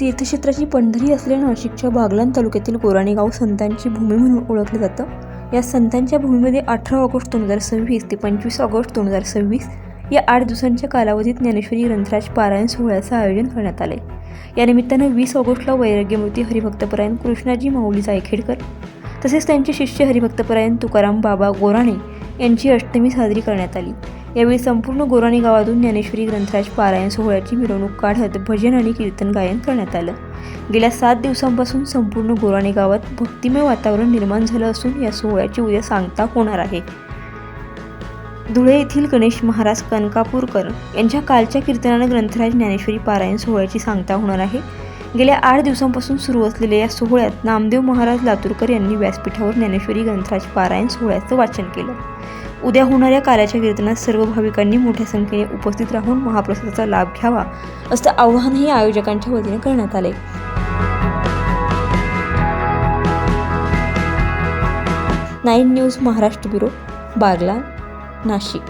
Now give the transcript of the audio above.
तीर्थक्षेत्राची पंढरी असलेल्या नाशिकच्या बागलाण तालुक्यातील गोराणे गाव संतांची भूमी म्हणून ओळखलं जातं. या संतांच्या भूमीमध्ये 18 ऑगस्ट 2026 ते 25 ऑगस्ट 2026 या 8 दिवसांच्या कालावधीत ज्ञानेश्वरी ग्रंथराज पारायण सोहळ्याचं आयोजन करण्यात आले. या निमित्तानं 20 ऑगस्टला वैराग्यमूर्ती हरिभक्तपरायण कृष्णाजी माऊली जायखेडकर तसेच त्यांचे शिष्य हरिभक्तपरायण तुकाराम बाबा गोराणे यांची अष्टमी साजरी करण्यात आली. यावेळी संपूर्ण गोराणे गावातून ज्ञानेश्वरी ग्रंथराज पारायण सोहळ्याची मिरवणूक काढत भजन आणि कीर्तन गायन करण्यात आलं. गेल्या 7 दिवसांपासून संपूर्ण गोराणे गावात भक्तिमय वातावरण निर्माण झालं असून या सोहळ्याची उद्या सांगता होणार आहे. धुळे येथील गणेश महाराज कनकापूरकर यांच्या कालच्या कीर्तनानं ग्रंथराज ज्ञानेश्वरी पारायण सोहळ्याची सांगता होणार आहे. गेल्या 8 दिवसांपासून सुरू असलेल्या या सोहळ्यात नामदेव महाराज लातूरकर यांनी व्यासपीठावर ज्ञानेश्वरी ग्रंथराज पारायण सोहळ्याचं वाचन केलं. उद्या होणाऱ्या काल्याच्या कीर्तनात सर्व भाविकांनी मोठ्या संख्येने उपस्थित राहून महाप्रसादाचा लाभ घ्यावा असं आवाहनही आयोजकांच्या वतीने करण्यात आले. 9 न्यूज महाराष्ट्र ब्युरो, बागलाण, नाशिक.